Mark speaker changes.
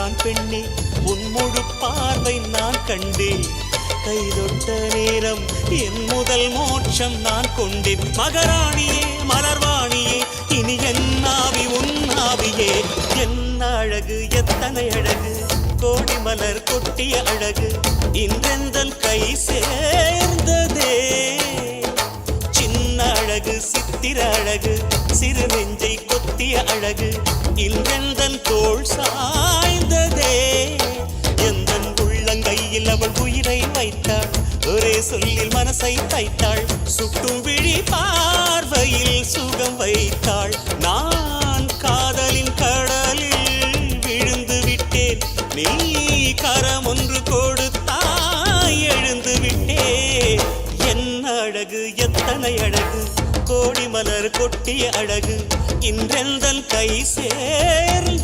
Speaker 1: நீதான் பெண்ணே உன் முழு பார்வை நான் கண்டேன் கைதொட்ட நேரம் என் முதல் மோட்சம் நான் கொண்டேன் மகராணியே மலர்வாணியே இனி என் ஆவி உன் ஆவியே என்ன அழகு எத்தனை அழகு கோடி மலர் கொட்டிய அழகு இன்றெந்தன் கை சேர்ந்ததே சின்ன அழகு சித்திர அழகு சிறு நெஞ்சை கொத்திய அழகு இன்றெந்தன் தோள் சாய்ந்ததே எந்தன் உள்ளங்கையில் அவள் உயிரை வைத்தாள் ஒரே சொல்லில் மனசை தைத்தாள் சுட்டும் விழி பார்வையில் சுகம் வைத்தாள் நான் காதலின் கடலில் விழுந்து விட்டேன் நீ கரம் ஒன்று கொடுத்தாய் எழுந்து விட்டேன் என்ன அழகு எத்தனை அழகு கோடி மலர் கொட்டிய அழகு இன்றெந்தன் கை சேர்ந்த